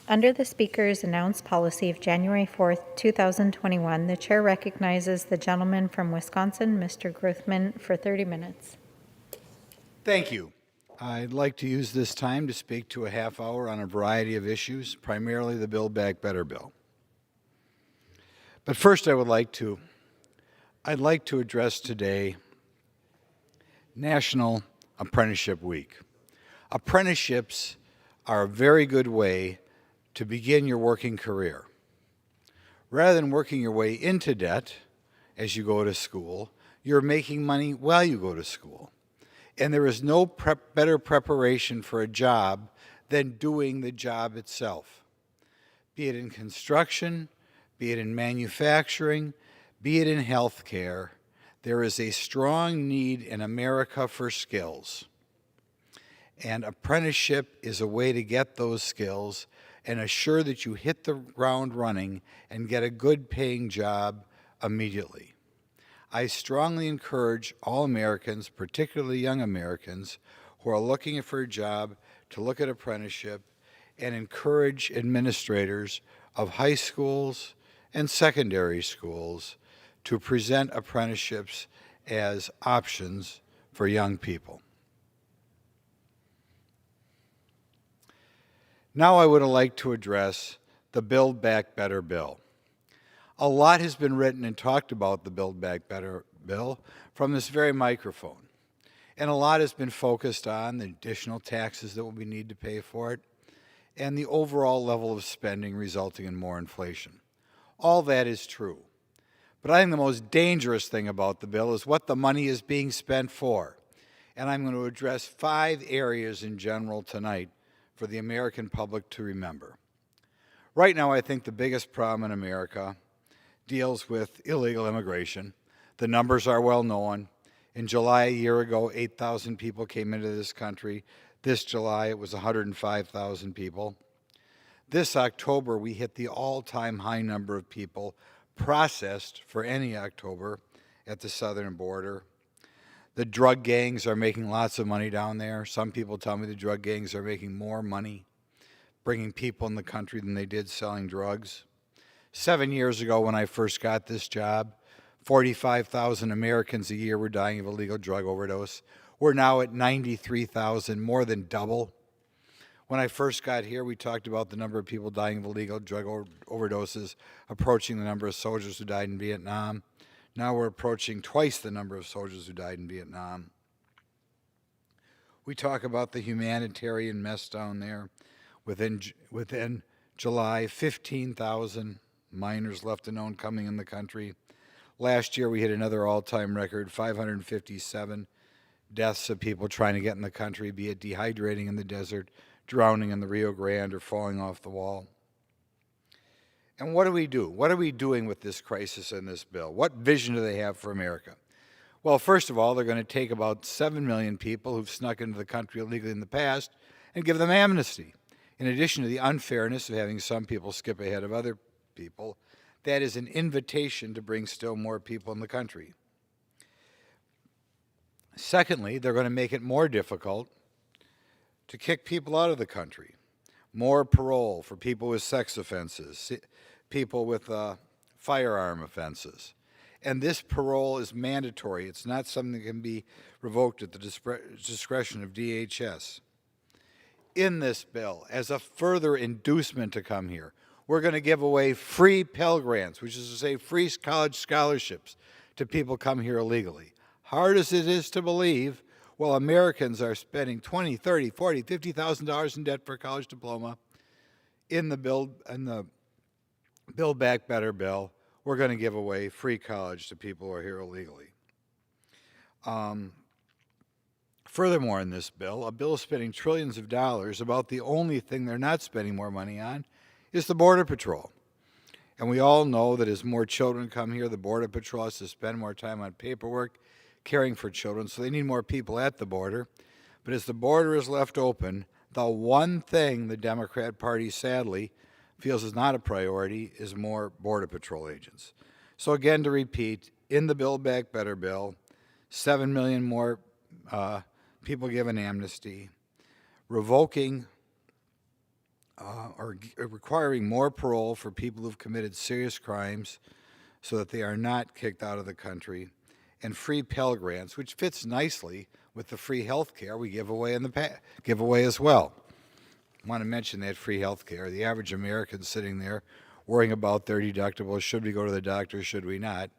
Under the Speaker's announced policy of January 4th, 2021, the Chair recognizes the gentleman from Wisconsin, Mr. Grothman, for 30 minutes. Thank you. I'd like to use this time to speak to a half hour on a variety of issues, primarily the Build Back Better bill. But first I'd like to address today National Apprenticeship Week. Apprenticeships are a very good way to begin your working career. Rather than working your way into debt as you go to school, you're making money while you go to school. And there is no better preparation for a job than doing the job itself. Be it in construction, be it in manufacturing, be it in healthcare, there is a strong need in America for skills. And apprenticeship is a way to get those skills and assure that you hit the ground running and get a good paying job immediately. I strongly encourage all Americans, particularly young Americans, who are looking for a job to look at apprenticeship and encourage administrators of high schools and secondary schools to present apprenticeships as options for young people. Now I would like to address the Build Back Better bill. A lot has been written and talked about the Build Back Better bill from this very microphone. And a lot has been focused on the additional taxes that we need to pay for it and the overall level of spending resulting in more inflation. All that is true. But I think the most dangerous thing about the bill is what the money is being spent for. And I'm going to address 5 areas in general tonight for the American public to remember. Right now, I think the biggest problem in America deals with illegal immigration. The numbers are well known. In July a year ago, 8,000 people came into this country. This July, it was 105,000 people. This October, we hit the all-time high number of people processed for any October at the southern border. The drug gangs are making lots of money down there. Some people tell me the drug gangs are making more money bringing people in the country than they did selling drugs. 7 years ago when I first got this job, 45,000 Americans a year were dying of illegal drug overdose. We're now at 93,000, more than double. When I first got here, we talked about the number of people dying of illegal drug overdoses approaching the number of soldiers who died in Vietnam. Now we're approaching twice the number of soldiers who died in Vietnam. We talk about the humanitarian mess down there. Within July, 15,000 minors left unknown coming in the country. Last year we hit another all-time record, 557 deaths of people trying to get in the country, be it dehydrating in the desert, drowning in the Rio Grande, or falling off the wall. And what do we do? What are we doing with this crisis in this bill? What vision do they have for America? Well, first of all, they're going to take about 7 million people who've snuck into the country illegally in the past and give them amnesty. In addition to the unfairness of having some people skip ahead of other people, that is an invitation to bring still more people in the country. Secondly, they're going to make it more difficult to kick people out of the country. More parole for people with sex offenses, people with firearm offenses. And this parole is mandatory. It's not something that can be revoked at the discretion of DHS. In this bill, as a further inducement to come here, we're going to give away free Pell Grants, which is to say free college scholarships to people come here illegally. Hard as it is to believe, while Americans are spending $20,000, $30,000, $40,000, $50,000 in debt for a college diploma, in the Build Back Better bill, we're going to give away free college to people who are here illegally. Furthermore, in this bill, a bill spending trillions of dollars, about the only thing they're not spending more money on is the Border Patrol. And we all know that as more children come here, the Border Patrol has to spend more time on paperwork, caring for children, so they need more people at the border. But as the border is left open, the one thing the Democrat Party, sadly, feels is not a priority is more Border Patrol agents. So again, to repeat, in the Build Back Better bill, 7 million more people given amnesty, revoking requiring more parole for people who've committed serious crimes so that they are not kicked out of the country, and free Pell Grants, which fits nicely with the free health care we give away give away as well. I want to mention that free health care. The average American sitting there worrying about their deductibles. Should we go to the doctor? Should we not?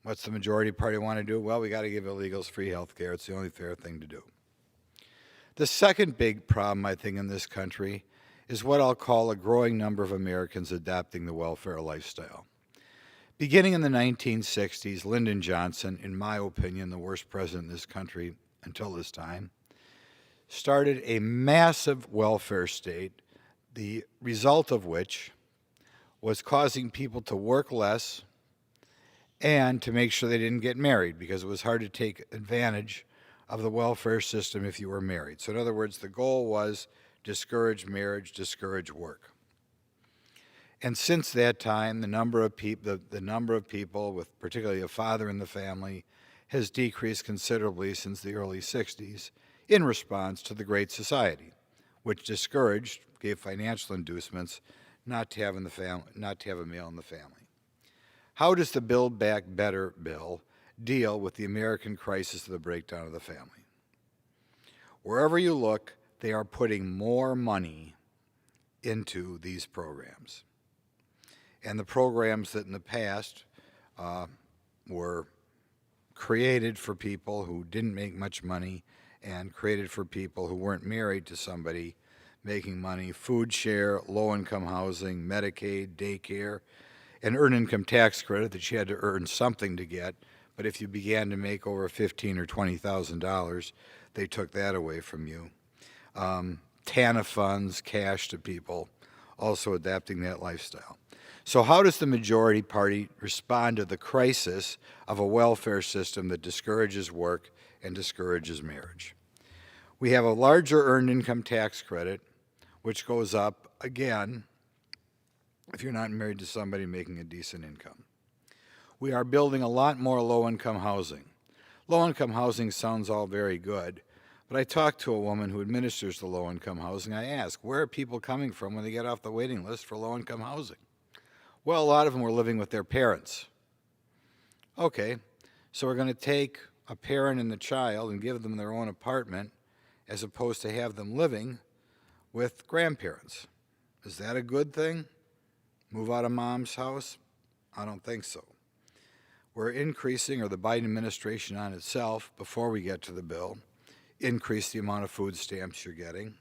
What's the majority party want to do? Well, we got to give illegals free health care. It's the only fair thing to do. The second big problem, I think, in this country is what I'll call a growing number of Americans adopting the welfare lifestyle. Beginning in the 1960s, Lyndon Johnson, in my opinion, the worst president in this country until this time, started a massive welfare state, the result of which was causing people to work less and to make sure they didn't get married, because it was hard to take advantage of the welfare system if you were married. So in other words, the goal was discourage marriage, discourage work. And since that time, the number of people with particularly a father in the family has decreased considerably since the early 60s in response to the Great Society, which gave financial inducements not to have a male in the family. How does the Build Back Better bill deal with the American crisis of the breakdown of the family? Wherever you look, they are putting more money into these programs. And the programs that in the past were created for people who didn't make much money and created for people who weren't married to somebody making money: food share, low-income housing, Medicaid, daycare, an earned income tax credit that you had to earn something to get, but if you began to make over $15,000 or $20,000, they took that away from you. TANF funds, cash to people, also adapting that lifestyle. So how does the majority party respond to the crisis of a welfare system that discourages work and discourages marriage? We have a larger earned income tax credit, which goes up, again, if you're not married to somebody making a decent income. We are building a lot more low-income housing. Low-income housing sounds all very good, but I talked to a woman who administers the low-income housing. I asked, where are people coming from when they get off the waiting list for low-income housing? Well, a lot of them were living with their parents. Okay, so we're going to take a parent and the child and give them their own apartment as opposed to have them living with grandparents. Is that a good thing? Move out of mom's house? I don't think so. We're increasing, or the Biden administration on itself, before we get to the bill, increase the amount of food stamps you're getting.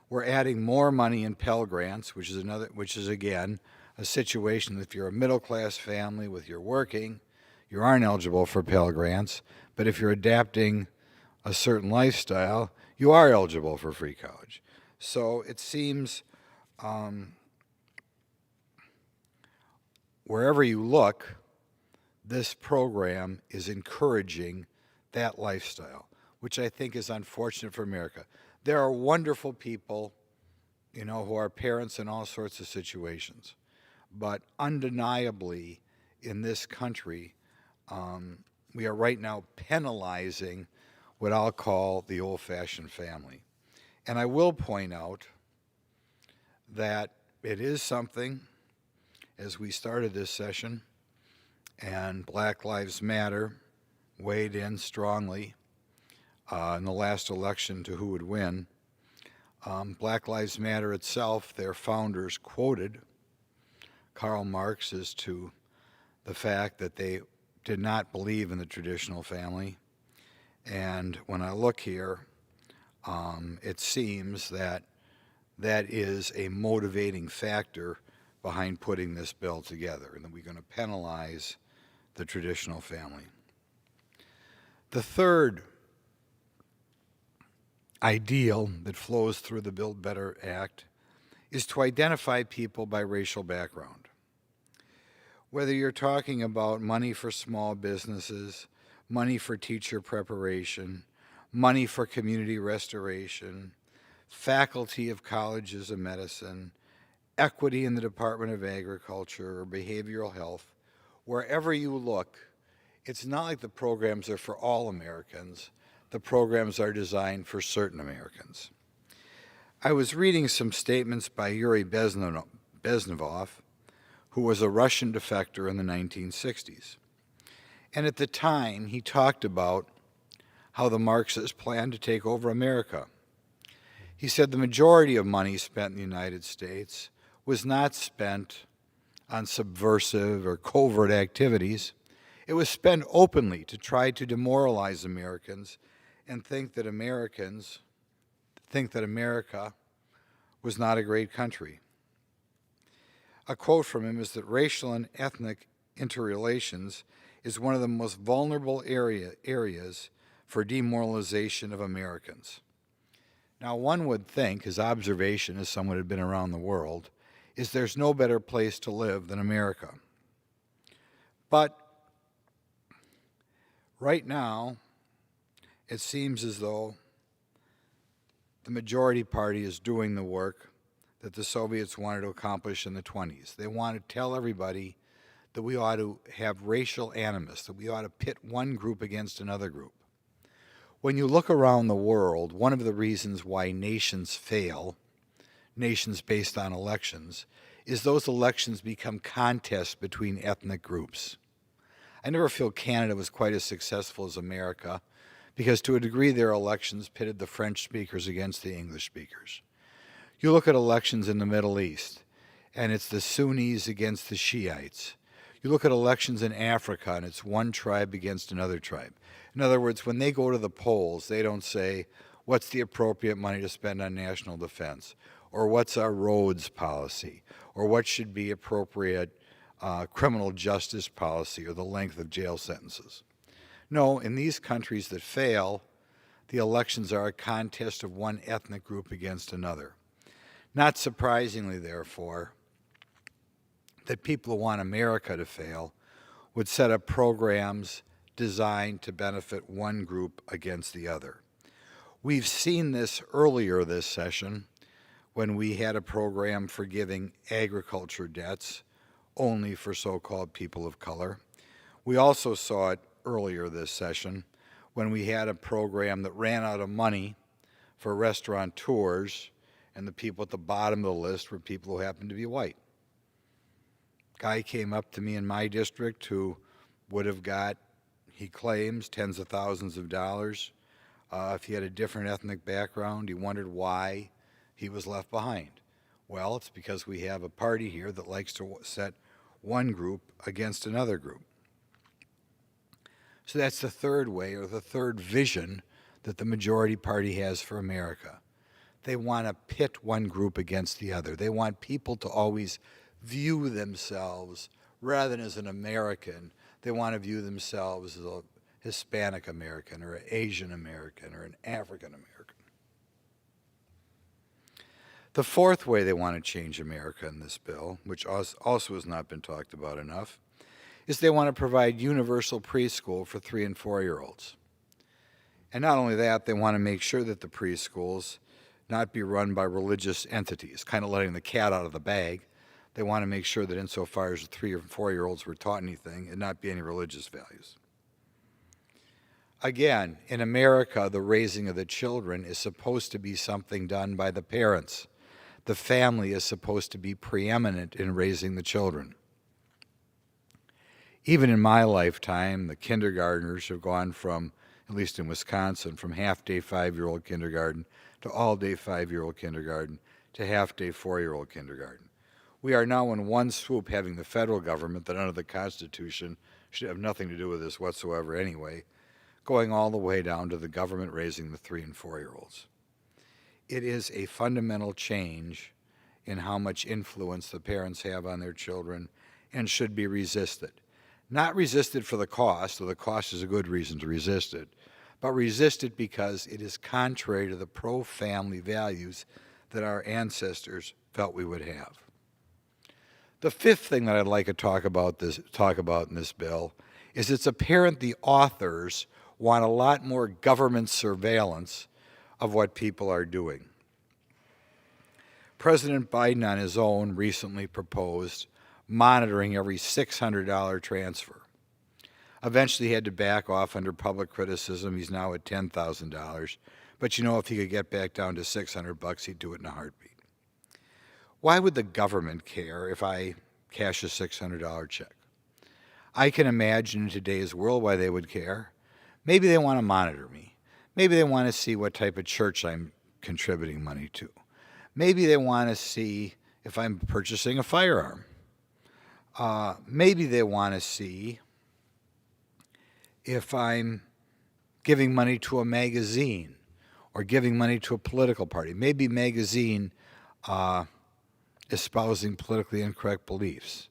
We're adding more money in Pell Grants, which is again a situation that if you're a middle-class family with you're working, you aren't eligible for Pell Grants, but if you're adapting a certain lifestyle, you are eligible for free college. So it seems wherever you look, this program is encouraging that lifestyle, which I think is unfortunate for America. There are wonderful people, who are parents in all sorts of situations, but undeniably in this country, we are right now penalizing what I'll call the old-fashioned family. And I will point out that it is something, as we started this session, and Black Lives Matter weighed in strongly in the last election to who would win. Black Lives Matter itself, their founders quoted Karl Marx as to the fact that they did not believe in the traditional family. And when I look here, it seems that that is a motivating factor behind putting this bill together, and that we're going to penalize the traditional family. The third ideal that flows through the Build Better Act is to identify people by racial background. Whether you're talking about money for small businesses, money for teacher preparation, money for community restoration, faculty of colleges of medicine, equity in the Department of Agriculture, or behavioral health, wherever you look, it's not like the programs are for all Americans. The programs are designed for certain Americans. I was reading some statements by Yuri Bezmenov, who was a Russian defector in the 1960s. And at the time, he talked about how the Marxists planned to take over America. He said the majority of money spent in the United States was not spent on subversive or covert activities. It was spent openly to try to demoralize Americans and think that America was not a great country. A quote from him is that racial and ethnic interrelations is one of the most vulnerable areas for demoralization of Americans. Now, one would think, his observation as someone who had been around the world, is there's no better place to live than America. But right now, it seems as though the majority party is doing the work that the Soviets wanted to accomplish in the 20s. They want to tell everybody that we ought to have racial animus, that we ought to pit one group against another group. When you look around the world, one of the reasons why nations fail, nations based on elections, is those elections become contests between ethnic groups. I never feel Canada was quite as successful as America because to a degree their elections pitted the French speakers against the English speakers. You look at elections in the Middle East, and it's the Sunnis against the Shiites. You look at elections in Africa, and it's one tribe against another tribe. In other words, when they go to the polls, they don't say, what's the appropriate money to spend on national defense? Or what's our roads policy? Or what should be appropriate criminal justice policy or the length of jail sentences? No, in these countries that fail, the elections are a contest of one ethnic group against another. Not surprisingly, therefore, that people who want America to fail would set up programs designed to benefit one group against the other. We've seen this earlier this session when we had a program for giving agriculture debts only for so-called people of color. We also saw it earlier this session when we had a program that ran out of money for restaurateurs, and the people at the bottom of the list were people who happened to be white. Guy came up to me in my district who would have got, he claims, tens of thousands of dollars. If he had a different ethnic background, he wondered why he was left behind. Well, it's because we have a party here that likes to set one group against another group. So that's the third way, or the third vision, that the majority party has for America. They want to pit one group against the other. They want people to always view themselves, rather than as an American, they want to view themselves as a Hispanic American or an Asian American or an African American. The fourth way they want to change America in this bill, which also has not been talked about enough, is they want to provide universal preschool for 3- and 4-year-olds. And not only that, they want to make sure that the preschools not be run by religious entities, kind of letting the cat out of the bag. They want to make sure that insofar as the 3- or 4-year-olds were taught anything, it not be any religious values. Again, in America, the raising of the children is supposed to be something done by the parents. The family is supposed to be preeminent in raising the children. Even in my lifetime, the kindergartners have gone from, at least in Wisconsin, from half-day 5-year-old kindergarten to all-day 5-year-old kindergarten to half-day 4-year-old kindergarten. We are now in one swoop having the federal government that under the Constitution should have nothing to do with this whatsoever anyway, going all the way down to the government raising the 3- and 4-year-olds. It is a fundamental change in how much influence the parents have on their children and should be resisted. Not resisted for the cost, though the cost is a good reason to resist it, but resist it because it is contrary to the pro-family values that our ancestors felt we would have. The fifth thing that I'd like to talk about in this bill is it's apparent the authors want a lot more government surveillance of what people are doing. President Biden on his own recently proposed monitoring every $600 transfer. Eventually he had to back off under public criticism. He's now at $10,000. But if he could get back down to $600, he'd do it in a heartbeat. Why would the government care if I cash a $600 check? I can imagine in today's world why they would care. Maybe they want to monitor me. Maybe they want to see what type of church I'm contributing money to. Maybe they want to see if I'm purchasing a firearm. Maybe they want to see if I'm giving money to a magazine or giving money to a political party. Maybe magazine espousing politically incorrect beliefs.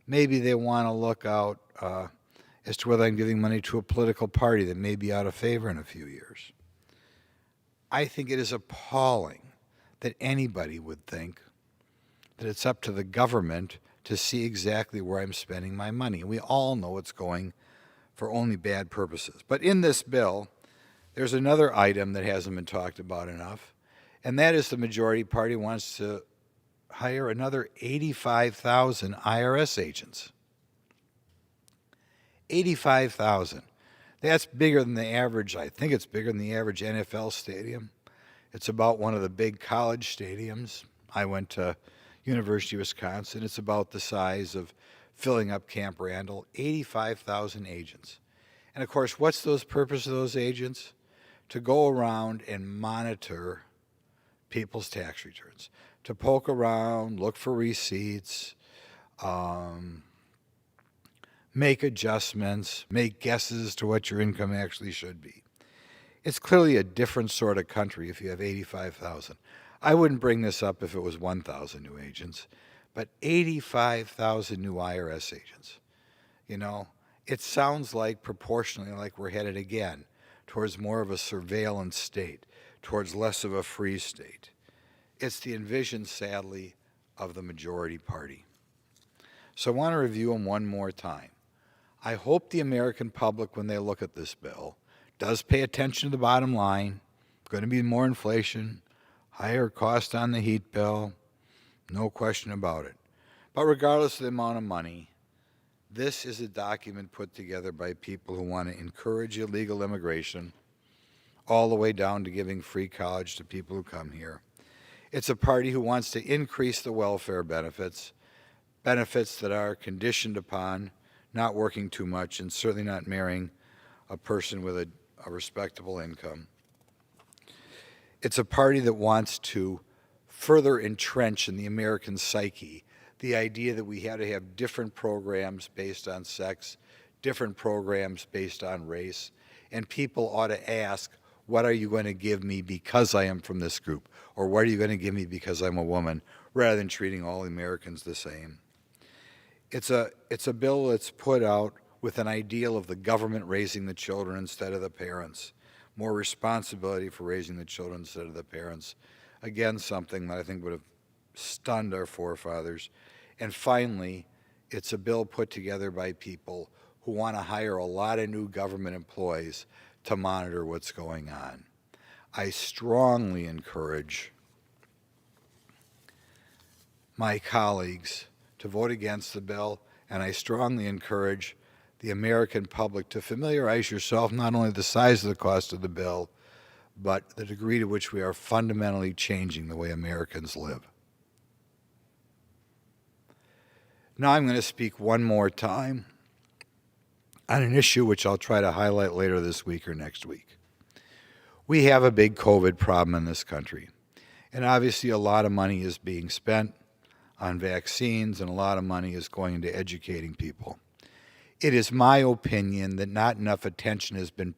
Maybe they want to look out as to whether I'm giving money to a political party that may be out of favor in a few years. I think it is appalling that anybody would think that it's up to the government to see exactly where I'm spending my money. And we all know it's going for only bad purposes. But in this bill, there's another item that hasn't been talked about enough, and that is the majority party wants to hire another 85,000 IRS agents. 85,000. That's bigger than the average, I think it's bigger than the average NFL stadium. It's about one of the big college stadiums. I went to University of Wisconsin. It's about the size of filling up Camp Randall. 85,000 agents. And of course, what's the purpose of those agents? To go around and monitor people's tax returns, to poke around, look for receipts, make adjustments, make guesses to what your income actually should be. It's clearly a different sort of country if you have 85,000. I wouldn't bring this up if it was 1,000 new agents, but 85,000 new IRS agents. It sounds like proportionally like we're headed again towards more of a surveillance state, towards less of a free state. It's the envision, sadly, of the majority party. So I want to review them one more time. I hope the American public, when they look at this bill, does pay attention to the bottom line. Going to be more inflation, higher cost on the heat bill, no question about it. But regardless of the amount of money, this is a document put together by people who want to encourage illegal immigration, all the way down to giving free college to people who come here. It's a party who wants to increase the welfare benefits that are conditioned upon not working too much and certainly not marrying a person with a respectable income. It's a party that wants to further entrench in the American psyche the idea that we had to have different programs based on sex, different programs based on race, and people ought to ask, what are you going to give me because I am from this group? Or what are you going to give me because I'm a woman, rather than treating all Americans the same? It's a bill that's put out with an ideal of the government raising the children instead of the parents, more responsibility for raising the children instead of the parents. Again, something that I think would have stunned our forefathers. And finally, it's a bill put together by people who want to hire a lot of new government employees to monitor what's going on. I strongly encourage my colleagues to vote against the bill, and I strongly encourage the American public to familiarize yourself not only with the size of the cost of the bill, but the degree to which we are fundamentally changing the way Americans live. Now I'm going to speak one more time on an issue which I'll try to highlight later this week or next week. We have a big COVID problem in this country, and obviously a lot of money is being spent on vaccines and a lot of money is going into educating people. It is my opinion that not enough attention has been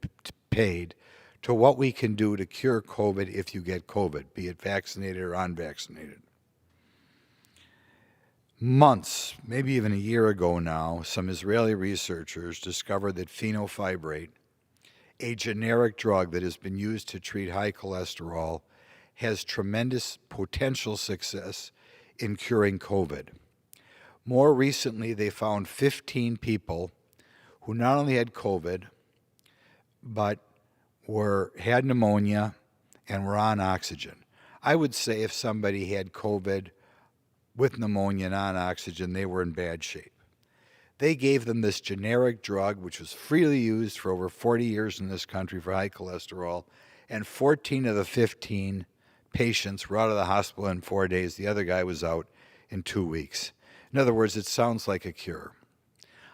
paid to what we can do to cure COVID if you get COVID, be it vaccinated or unvaccinated. Months, maybe even a year ago now, some Israeli researchers discovered that phenofibrate, a generic drug that has been used to treat high cholesterol, has tremendous potential success in curing COVID. More recently, they found 15 people who not only had COVID, but had pneumonia and were on oxygen. I would say if somebody had COVID with pneumonia and on oxygen, they were in bad shape. They gave them this generic drug, which was freely used for over 40 years in this country for high cholesterol, and 14 of the 15 patients were out of the hospital in 4 days. The other guy was out in 2 weeks. In other words, it sounds like a cure.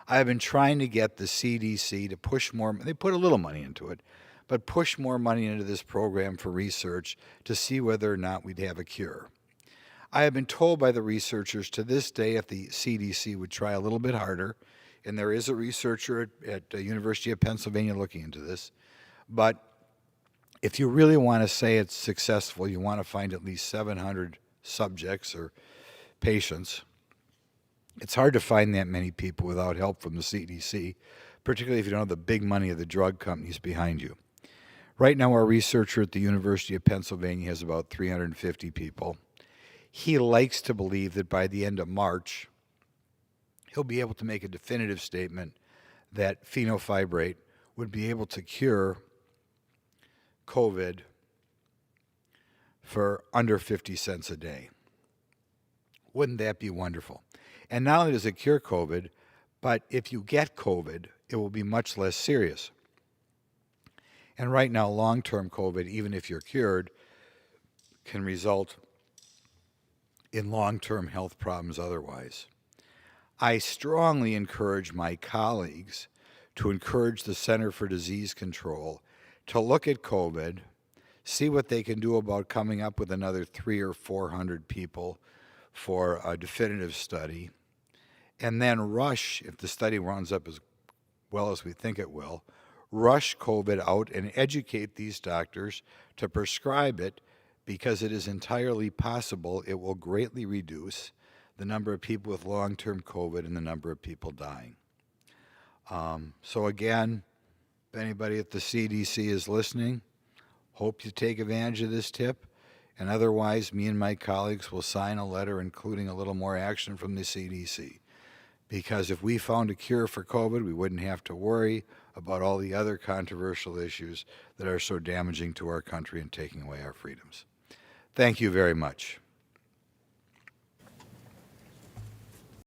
I have been trying to get the CDC to push more, they put a little money into it, but push more money into this program for research to see whether or not we'd have a cure. I have been told by the researchers to this day if the CDC would try a little bit harder, and there is a researcher at the University of Pennsylvania looking into this, but if you really want to say it's successful, you want to find at least 700 subjects or patients. It's hard to find that many people without help from the CDC, particularly if you don't have the big money of the drug companies behind you. Right now, our researcher at the University of Pennsylvania has about 350 people. He likes to believe that by the end of March, he'll be able to make a definitive statement that fenofibrate would be able to cure COVID for under 50 cents a day. Wouldn't that be wonderful? And not only does it cure COVID, but if you get COVID, it will be much less serious. And right now, long-term COVID, even if you're cured, can result in long-term health problems otherwise. I strongly encourage my colleagues to encourage the Center for Disease Control to look at COVID, see what they can do about coming up with another 300 or 400 people for a definitive study, and then rush, if the study runs up as well as we think it will, rush COVID out and educate these doctors to prescribe it, because it is entirely possible it will greatly reduce the number of people with long-term COVID and the number of people dying. So again, if anybody at the CDC is listening, hope you take advantage of this tip. And otherwise, me and my colleagues will sign a letter including a little more action from the CDC. Because if we found a cure for COVID, we wouldn't have to worry about all the other controversial issues that are so damaging to our country and taking away our freedoms. Thank you very much.